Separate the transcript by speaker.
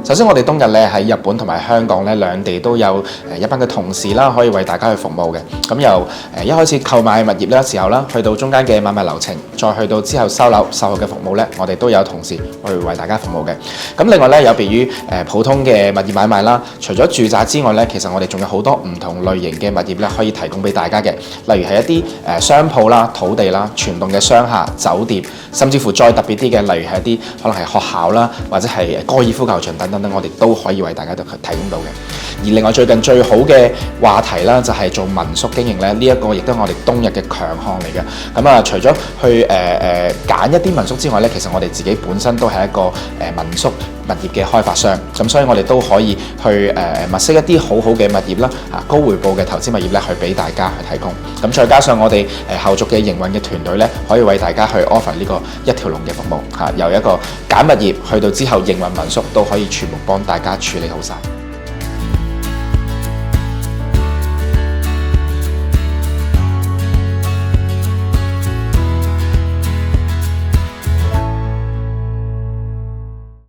Speaker 1: 首先我哋冬日咧喺日本同埋香港咧兩地都有一班嘅同事啦，可以為大家去服務嘅。咁由一開始購買物業嘅時候啦，去到中間嘅買賣流程，再去到之後收樓售後嘅服務咧，我哋都有同事去為大家服務嘅。咁另外咧有別於普通嘅物業買賣啦，除咗住宅之外咧，其實我哋仲有好多唔同類型嘅物業咧可以提供俾大家嘅，例如係一啲商鋪啦、土地啦、全棟嘅商廈、酒店，甚至乎再特別啲嘅，例如係一啲可能係學校啦，或者係高爾夫球場等等，我哋都可以為大家提供到嘅。而另外最近最好嘅話題啦，就係做民宿經營咧，呢一個亦都係我哋冬日嘅強項嚟嘅。咁啊，除咗去揀一啲民宿之外咧，其實我哋自己本身都係一個民宿物業嘅開發商，咁所以我哋都可以去物色一啲好好嘅物業啦，高回報嘅投資物業咧，去俾大家去提供。咁再加上我哋後續嘅營運嘅團隊咧，可以為大家去 offer 呢個一條龍嘅服務，由一個揀物業去到之後營運民宿都可以全部幫大家處理好晒。